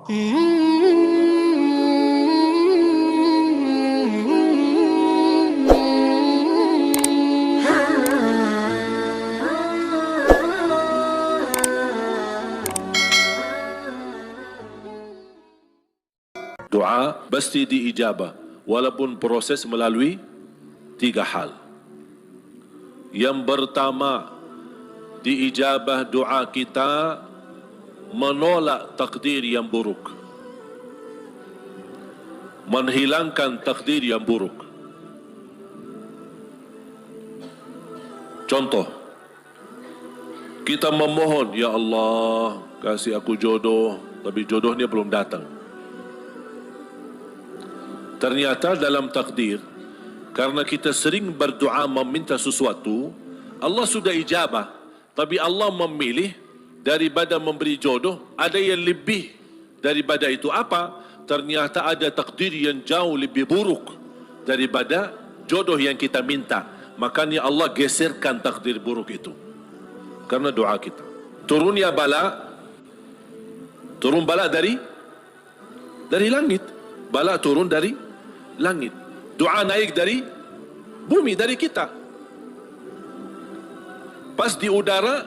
Doa pasti diijabah walaupun proses melalui 3 hal. Yang pertama, diijabah doa kita menolak takdir yang buruk, menghilangkan takdir yang buruk. Contoh, kita memohon, ya Allah kasih aku jodoh, tapi jodohnya belum datang. Ternyata dalam takdir, karena kita sering berdoa meminta sesuatu, Allah sudah ijabah, tapi Allah memilih daripada memberi jodoh, ada yang lebih daripada itu. Apa? Ternyata ada takdir yang jauh lebih buruk daripada jodoh yang kita minta. Makanya Allah geserkan takdir buruk itu karena doa kita. Turunnya bala, turun bala dari langit. Bala turun dari langit. Doa naik dari bumi, dari kita. Pas di udara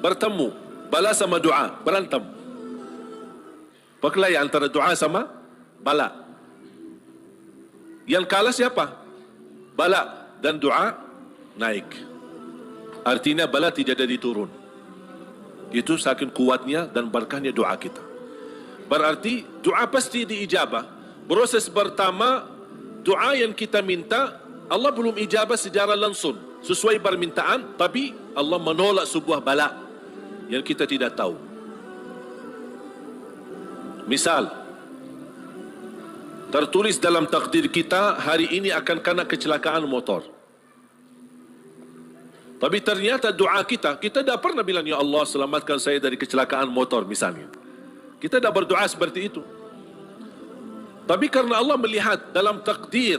bertemu, bala sama doa berantem. Berkelahi antara doa sama bala. Yang kalah siapa? Bala, dan doa naik. Artinya bala tidak jadi turun. Itu saking kuatnya dan berkahnya doa kita. Berarti doa pasti diijabah. Proses pertama, doa yang kita minta, Allah belum ijabah secara langsung sesuai permintaan, tapi Allah menolak sebuah bala yang kita tidak tahu. Misal, tertulis dalam takdir kita hari ini akan kena kecelakaan motor, tapi ternyata doa kita tidak pernah bilang, ya Allah selamatkan saya dari kecelakaan motor misalnya. Kita tidak berdoa seperti itu. Tapi karena Allah melihat dalam takdir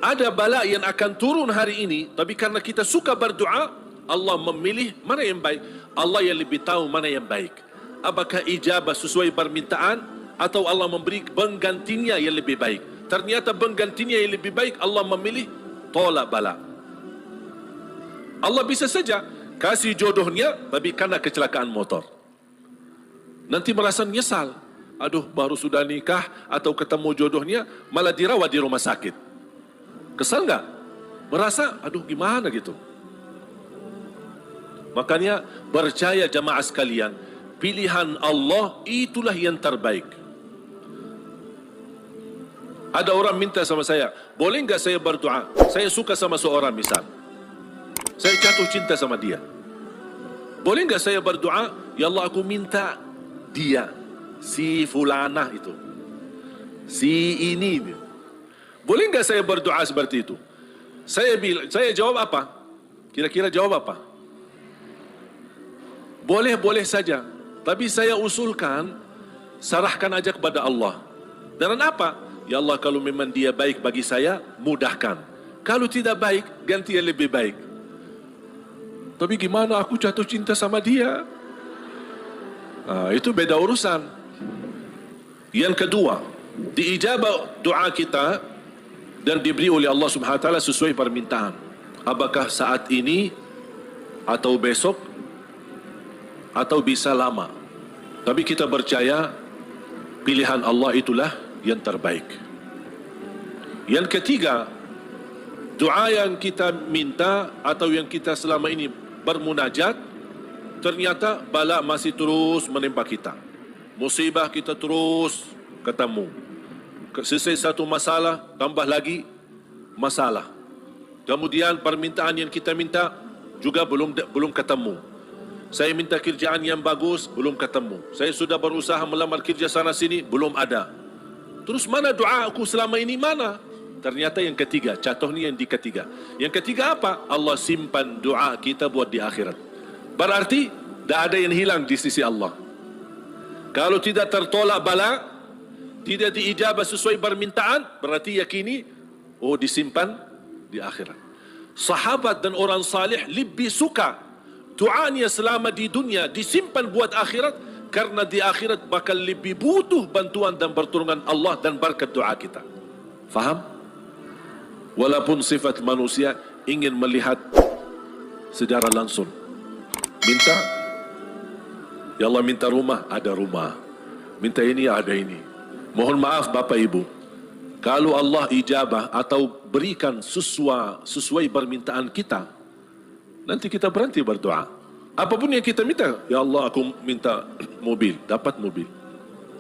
ada bala yang akan turun hari ini, tapi karena kita suka berdoa, Allah memilih mana yang baik. Allah yang lebih tahu mana yang baik. Apakah ijabah sesuai permintaan atau Allah memberi penggantinya yang lebih baik. Ternyata penggantinya yang lebih baik, Allah memilih tolak bala. Allah bisa saja kasih jodohnya, tapi karena kecelakaan motor, nanti merasa nyesal. Aduh, baru sudah nikah atau ketemu jodohnya malah dirawat di rumah sakit. Kesal nggak? Merasa, aduh gimana gitu. Makanya percaya jamaah sekalian, pilihan Allah itulah yang terbaik. Ada orang minta sama saya, boleh nggak saya berdoa? Saya suka sama seorang misal, saya jatuh cinta sama dia. Boleh nggak saya berdoa, ya Allah aku minta dia, si fulanah itu, si ini. Boleh nggak saya berdoa seperti itu? Saya jawab apa? Kira-kira jawab apa? Boleh saja. Tapi saya usulkan, serahkan aja kepada Allah. Dan apa? Ya Allah, kalau memang dia baik bagi saya, mudahkan. Kalau tidak baik, ganti yang lebih baik. Tapi gimana aku jatuh cinta sama dia? Itu beda urusan. Yang kedua, diijabah doa kita dan diberi oleh Allah Subhanahu wa taala sesuai permintaan. Apakah saat ini atau besok atau bisa lama. Tapi kita percaya pilihan Allah itulah yang terbaik. Yang ketiga, doa yang kita minta atau yang kita selama ini bermunajat, ternyata bala masih terus menimpa kita. Musibah kita terus ketemu. Selesai satu masalah, tambah lagi masalah. Kemudian permintaan yang kita minta juga belum ketemu. Saya minta kerjaan yang bagus, belum ketemu. Saya sudah berusaha melamar kerja sana sini, belum ada. Terus mana doa aku selama ini, mana? Ternyata yang ketiga, contohnya yang di ketiga. Yang ketiga apa? Allah simpan doa kita buat di akhirat. Berarti tidak ada yang hilang di sisi Allah. Kalau tidak tertolak bala, tidak diijabah sesuai permintaan, berarti yakini, oh disimpan di akhirat. Sahabat dan orang salih lebih suka doanya selama di dunia disimpan buat akhirat, karena di akhirat bakal lebih butuh bantuan dan pertolongan Allah dan berkat doa kita. Faham? Walaupun sifat manusia ingin melihat secara langsung. Minta, ya Allah minta rumah, ada rumah. Minta ini, ada ini. Mohon maaf Bapak Ibu, kalau Allah ijabah atau berikan sesuai permintaan kita, nanti kita berhenti berdoa. Apapun yang kita minta, ya Allah aku minta mobil, dapat mobil.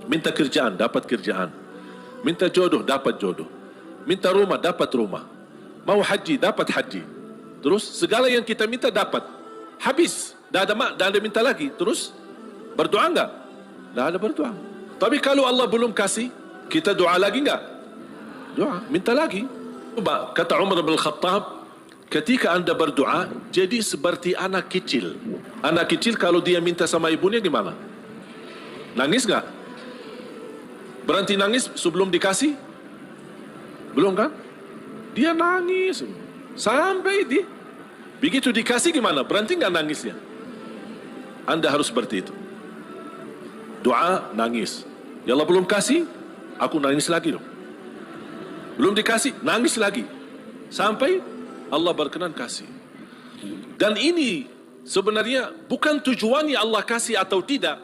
Minta kerjaan, dapat kerjaan. Minta jodoh, dapat jodoh. Minta rumah, dapat rumah. Mau haji, dapat haji. Terus segala yang kita minta dapat. Habis, dah ada minta lagi. Terus berdoa enggak? Dah ada berdoa. Tapi kalau Allah belum kasih, kita doa lagi enggak? Doa, minta lagi. Coba kata Umar bin Khattab, ketika anda berdoa, jadi seperti anak kecil. Anak kecil kalau dia minta sama ibunya gimana? Nangis enggak? Berhenti nangis sebelum dikasih? Belum kan? Dia nangis sampai begitu dikasih gimana? Berhenti enggak nangisnya? Anda harus seperti itu. Doa, nangis. Ya Allah belum kasih, aku nangis lagi dong. Belum dikasih, nangis lagi. Sampai Allah berkenan kasih. Dan ini sebenarnya bukan tujuannya Allah kasih atau tidak.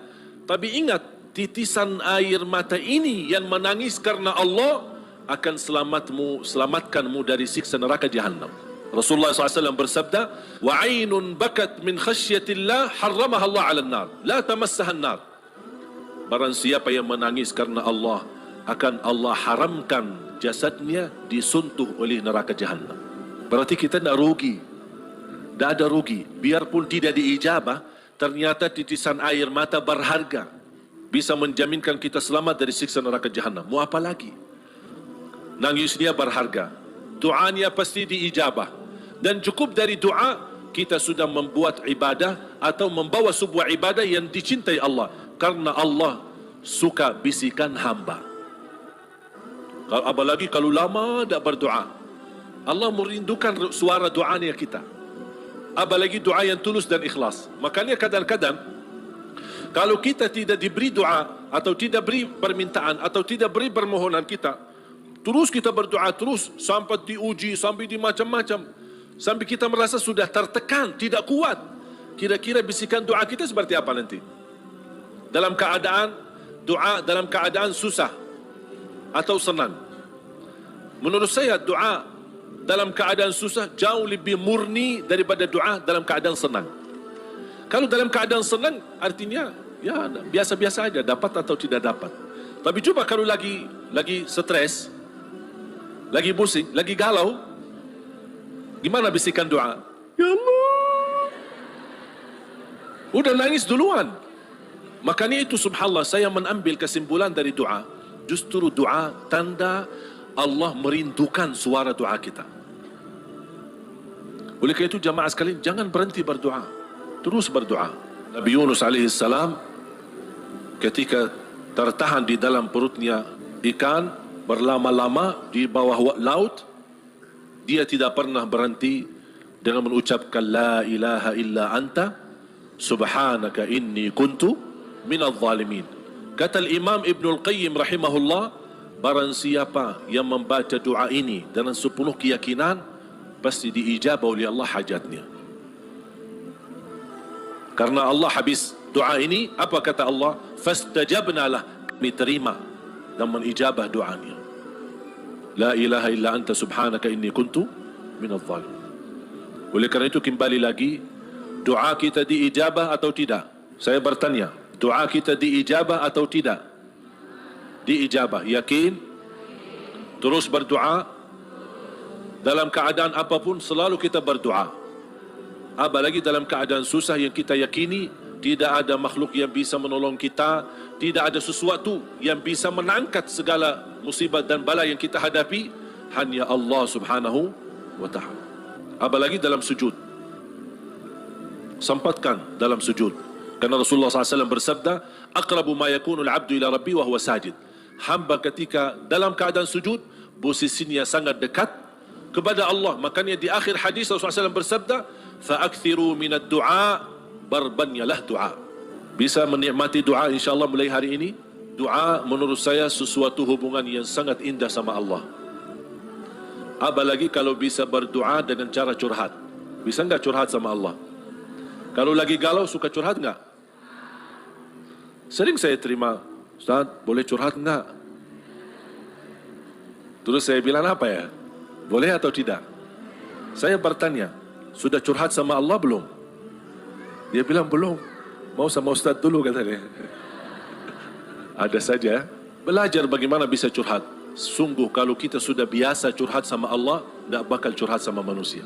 Tapi ingat, titisan air mata ini yang menangis karena Allah akan selamatkanmu dari siksa neraka Jahannam. Rasulullah SAW bersabda, wa ainun bakat min khasyatillah harramaha Allah 'alan nar, la tamassaha an-nar. Barang siapa yang menangis karena Allah, akan Allah haramkan jasadnya disentuh oleh neraka Jahannam. Berarti kita tidak rugi. Tidak ada rugi. Biarpun tidak diijabah, ternyata titisan air mata berharga. Bisa menjaminkan kita selamat dari siksa neraka Jahannam. Mau apa lagi? Nangisnya berharga. Doanya pasti diijabah. Dan cukup dari doa, kita sudah membuat ibadah atau membawa sebuah ibadah yang dicintai Allah. Karena Allah suka bisikan hamba. Apalagi kalau lama tidak berdoa, Allah merindukan suara doanya kita. Apalagi doa yang tulus dan ikhlas. Makanya kadang-kadang kalau kita tidak diberi doa atau tidak beri permintaan atau tidak beri permohonan kita, terus kita berdoa terus sampai diuji, sampai di macam-macam, sampai kita merasa sudah tertekan, tidak kuat. Kira-kira bisikan doa kita seperti apa nanti? Dalam keadaan doa, dalam keadaan susah atau senang? Menurut saya doa dalam keadaan susah jauh lebih murni daripada doa dalam keadaan senang. Kalau dalam keadaan senang artinya ya biasa-biasa aja, dapat atau tidak dapat. Tapi coba kalau lagi stres, lagi pusing, lagi galau, gimana bisikan doa? Ya Allah, udah nangis duluan. Makanya itu subhanallah, saya mengambil kesimpulan dari doa. Justru doa tanda Allah merindukan suara doa kita. Oleh karena itu jamaah sekalian, jangan berhenti berdoa, terus berdoa. Nabi Yunus alaihissalam ketika tertahan di dalam perutnya ikan berlama-lama di bawah laut, dia tidak pernah berhenti dengan mengucapkan la ilaha illa anta subhanaka inni kuntu minadh zalimin. Kata Imam Ibnul Qayyim rahimahullah, barang siapa yang membaca doa ini dengan sepenuh keyakinan, pasti diijabah oleh Allah hajatnya. Karena Allah habis doa ini, apa kata Allah? Fastajabna lah, kami terima dan menijabah doanya. La ilaha illa anta subhanaka inni kuntu minadh zalimin. Oleh kerana itu kembali lagi, doa kita diijabah atau tidak? Saya bertanya, doa kita diijabah atau tidak? Diijabah, yakin? Terus berdoa. Dalam keadaan apapun selalu kita berdoa. Apalagi dalam keadaan susah yang kita yakini tidak ada makhluk yang bisa menolong kita, tidak ada sesuatu yang bisa mengangkat segala musibah dan bala yang kita hadapi, hanya Allah subhanahu wa ta'ala. Apalagi dalam sujud, sempatkan dalam sujud. Karena Rasulullah SAW bersabda, aqrabu ma yakunul abdu ila rabbi wa huwa sajid. Hamba ketika dalam keadaan sujud, posisinya sangat dekat kepada Allah. Makanya di akhir hadis Rasulullah SAW bersabda, fa'akthiru minad du'a, berbanyalah doa. Bisa menikmati doa insyaAllah mulai hari ini. Doa menurut saya sesuatu hubungan yang sangat indah sama Allah. Apalagi kalau bisa berdoa dengan cara curhat. Bisa enggak curhat sama Allah? Kalau lagi galau suka curhat enggak? Sering saya terima, Ustaz, boleh curhat enggak? Terus saya bilang apa ya? Boleh atau tidak? Saya bertanya, sudah curhat sama Allah belum? Dia bilang belum. Mau sama Ustaz dulu katanya. Ada saja. Belajar bagaimana bisa curhat. Sungguh kalau kita sudah biasa curhat sama Allah, tidak bakal curhat sama manusia.